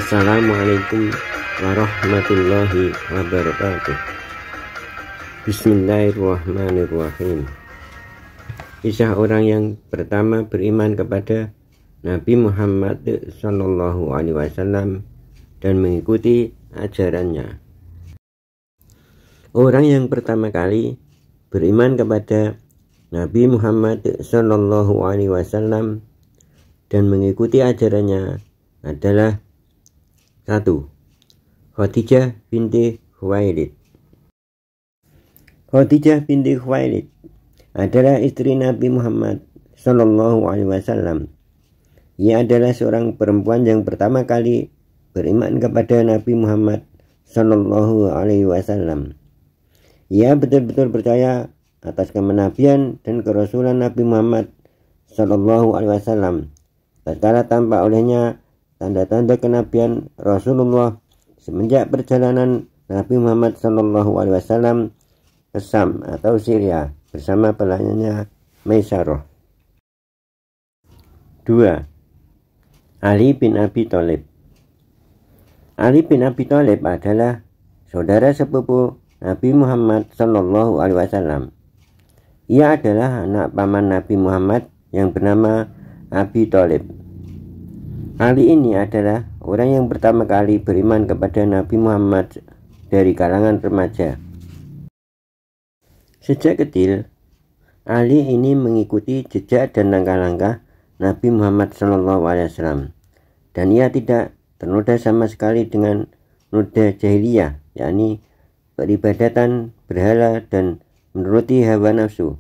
Assalamualaikum warahmatullahi wabarakatuh. Bismillahirrahmanirrahim. Kisah orang yang pertama beriman kepada Nabi Muhammad SAW dan mengikuti ajarannya. Orang yang pertama kali beriman kepada Nabi Muhammad SAW dan mengikuti ajarannya adalah 1. Khadijah binti Khuwailid. Khadijah binti Khuwailid adalah istri Nabi Muhammad SAW. Ia adalah seorang perempuan yang pertama kali beriman kepada Nabi Muhammad SAW. Ia betul-betul percaya atas kenabian dan kerasulan Nabi Muhammad SAW. Tatkala tampak olehnya tanda-tanda kenabian Rasulullah semenjak perjalanan Nabi Muhammad SAW ke Syam atau Syria bersama pelayannya Maisarah. 2. Ali bin Abi Thalib. Ali bin Abi Thalib adalah saudara sepupu Nabi Muhammad SAW. Ia adalah anak paman Nabi Muhammad yang bernama Abi Thalib. Ali ini adalah orang yang pertama kali beriman kepada Nabi Muhammad dari kalangan remaja. Sejak kecil, Ali ini mengikuti jejak dan langkah-langkah Nabi Muhammad SAW, dan ia tidak ternoda sama sekali dengan noda jahiliyah, yakni peribadatan berhala dan menuruti hawa nafsu.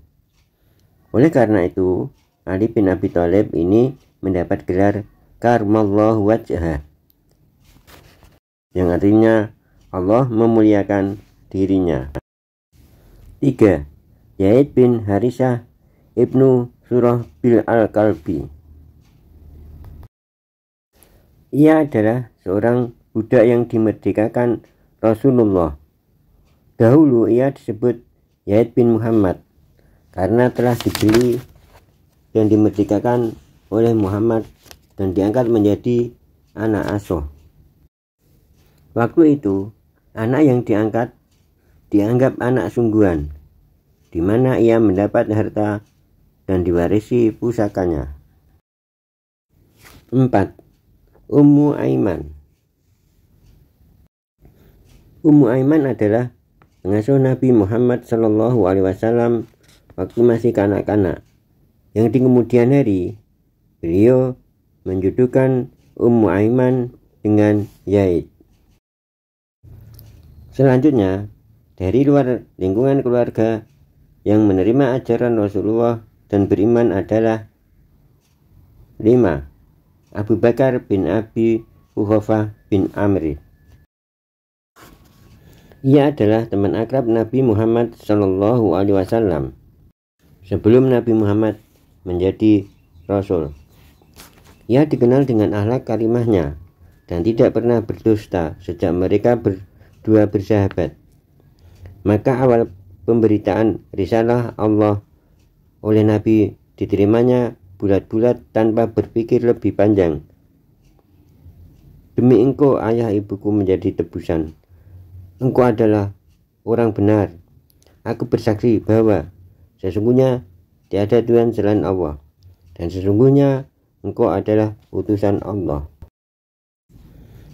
Oleh karena itu, Ali bin Abi Thalib ini mendapat gelar Karmallahu wajhah, yang artinya Allah memuliakan dirinya. 3. Zaid bin Harisah ibnu Surah bil al-Kalbi. Ia adalah seorang budak yang dimerdekakan Rasulullah. Dahulu ia disebut Zaid bin Muhammad karena telah dibeli dan dimerdekakan oleh Muhammad dan diangkat menjadi anak asuh. Waktu itu, anak yang dianggap anak sungguhan, di mana ia mendapat harta dan diwarisi pusakanya. 4. Ummu Aiman. Ummu Aiman adalah pengasuh Nabi Muhammad SAW waktu masih kanak-kanak, yang di kemudian hari beliau menjodohkan Ummu Aiman dengan Zaid. Selanjutnya, dari luar lingkungan keluarga yang menerima ajaran Rasulullah dan beriman adalah 5. Abu Bakar bin Abi Quhafah bin Amr. Ia adalah teman akrab Nabi Muhammad SAW sebelum Nabi Muhammad menjadi Rasul. Ia dikenal dengan akhlak karimahnya dan tidak pernah berdusta sejak mereka berdua bersahabat. Maka awal pemberitaan risalah Allah oleh Nabi diterimanya bulat-bulat tanpa berpikir lebih panjang. Demi engkau ayah ibuku menjadi tebusan. Engkau adalah orang benar. Aku bersaksi bahwa sesungguhnya tiada Tuhan selain Allah, dan sesungguhnya engkau adalah utusan Allah.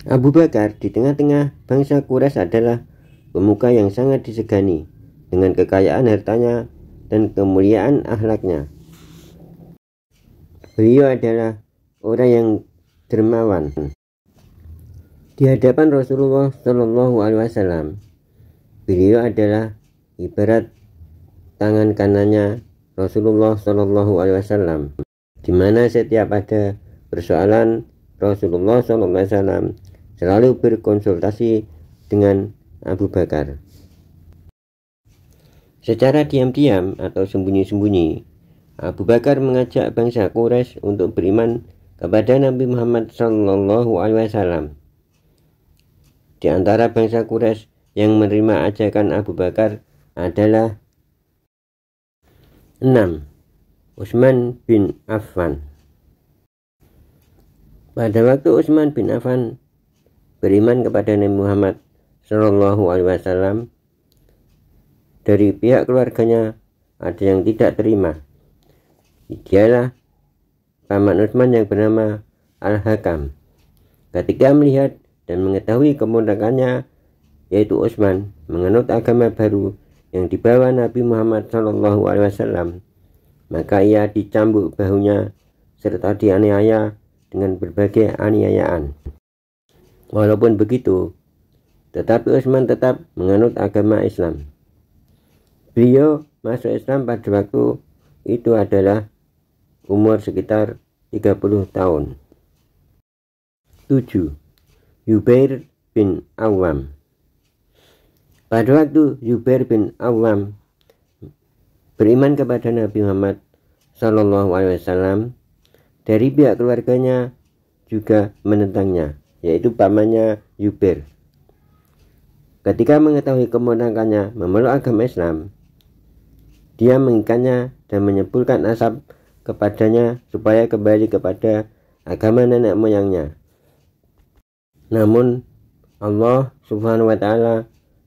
Abu Bakar di tengah-tengah bangsa Quraisy adalah pemuka yang sangat disegani dengan kekayaan hartanya dan kemuliaan akhlaknya. Beliau adalah orang yang dermawan. Di hadapan Rasulullah SAW, beliau adalah ibarat tangan kanannya Rasulullah SAW, di mana setiap ada persoalan Rasulullah SAW selalu berkonsultasi dengan Abu Bakar. Secara diam-diam atau sembunyi-sembunyi, Abu Bakar mengajak bangsa Quraisy untuk beriman kepada Nabi Muhammad SAW. Di antara bangsa Quraisy yang menerima ajakan Abu Bakar adalah 6. Utsman bin Affan. Pada waktu Utsman bin Affan beriman kepada Nabi Muhammad Shallallahu Alaihi Wasallam. Dari pihak keluarganya ada yang tidak terima. Dialah paman Utsman yang bernama Al-Hakam. Ketika melihat dan mengetahui keponakannya yaitu Utsman menganut agama baru yang dibawa Nabi Muhammad Shallallahu Alaihi Wasallam, maka ia dicambuk bahunya serta dianiaya dengan berbagai aniayaan. Walaupun begitu, tetapi Utsman tetap menganut agama Islam. Beliau masuk Islam pada waktu itu adalah umur sekitar 30 tahun. 7. Zubair bin Awam. Pada waktu Zubair bin Awam beriman kepada Nabi Muhammad Shallallahu Alaihi Wasallam, dari pihak keluarganya juga menentangnya, yaitu pamannya Zubair. Ketika mengetahui keponakannya memeluk agama Islam, dia mengikannya dan menyebulkan asap kepadanya supaya kembali kepada agama nenek moyangnya. Namun Allah Subhanahu wa Ta'ala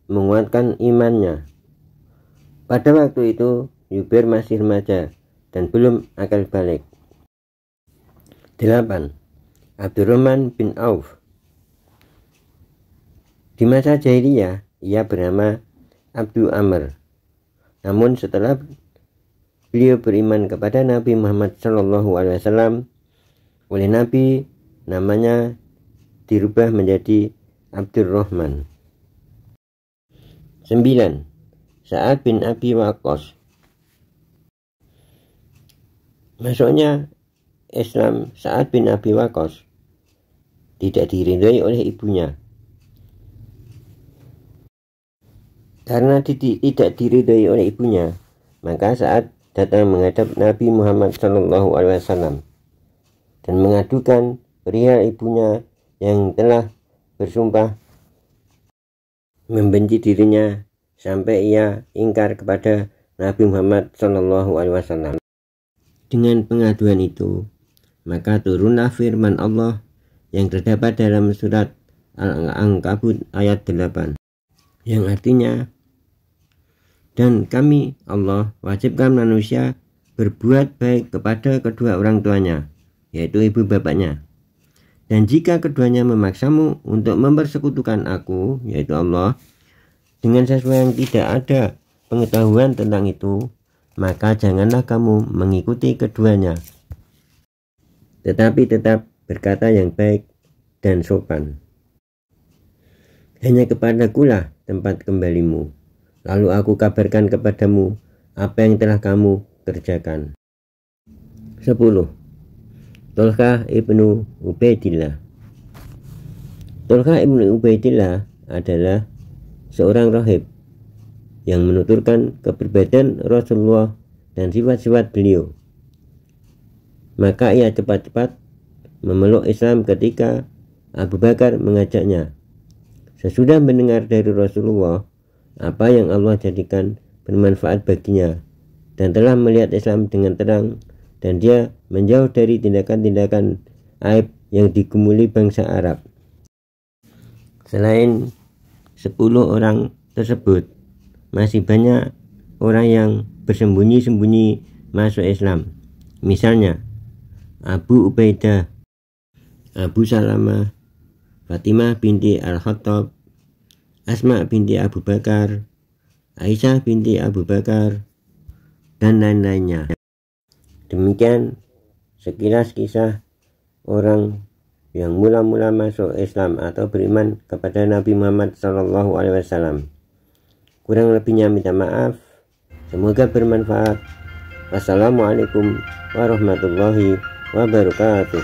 menguatkan imannya. Pada waktu itu Zubair masih remaja dan belum akal balik. 8. Abdurrahman bin Auf. Di masa jahiliyah ia bernama Abdu Amr. Namun setelah beliau beriman kepada Nabi Muhammad Shallallahu Alaihi Wasallam, oleh Nabi namanya dirubah menjadi Abdurrahman. 9. Sa'ad bin Abi Waqqas. Masuknya Islam Sa'ad bin Abi Waqqas tidak diridhoi oleh ibunya. Karena tidak diridhoi oleh ibunya, maka Sa'ad datang menghadap Nabi Muhammad Shallallahu Alaihi Wasallam dan mengadukan perihal ibunya yang telah bersumpah membenci dirinya sampai ia ingkar kepada Nabi Muhammad Shallallahu Alaihi Wasallam. Dengan pengaduan itu, maka turunlah firman Allah yang terdapat dalam surat Al-Ankabut ayat 8, yang artinya, dan kami Allah wajibkan manusia berbuat baik kepada kedua orang tuanya, yaitu ibu bapaknya. Dan jika keduanya memaksamu untuk mempersekutukan aku, yaitu Allah, dengan sesuatu yang tidak ada pengetahuan tentang itu, maka janganlah kamu mengikuti keduanya, tetapi tetap berkata yang baik dan sopan. Hanya kepadakulah tempat kembalimu, lalu aku kabarkan kepadamu apa yang telah kamu kerjakan. 10. Tolkah ibnu Ubaidillah. Tolkah ibnu Ubaidillah adalah seorang rahib yang menuturkan kepribadian Rasulullah dan sifat-sifat beliau. Maka ia cepat-cepat memeluk Islam ketika Abu Bakar mengajaknya. Sesudah mendengar dari Rasulullah apa yang Allah jadikan bermanfaat baginya dan telah melihat Islam dengan terang, dan dia menjauh dari tindakan-tindakan aib yang digumuli bangsa Arab. Selain 10 orang tersebut, masih banyak orang yang bersembunyi-sembunyi masuk Islam. Misalnya Abu Ubaidah, Abu Salamah, Fatimah binti Al-Khattab, Asma binti Abu Bakar, Aisyah binti Abu Bakar, dan lain-lainnya. Demikian sekilas kisah orang yang mula-mula masuk Islam atau beriman kepada Nabi Muhammad SAW. Kurang lebihnya minta maaf. Semoga bermanfaat. Wassalamualaikum warahmatullahi wabarakatuh.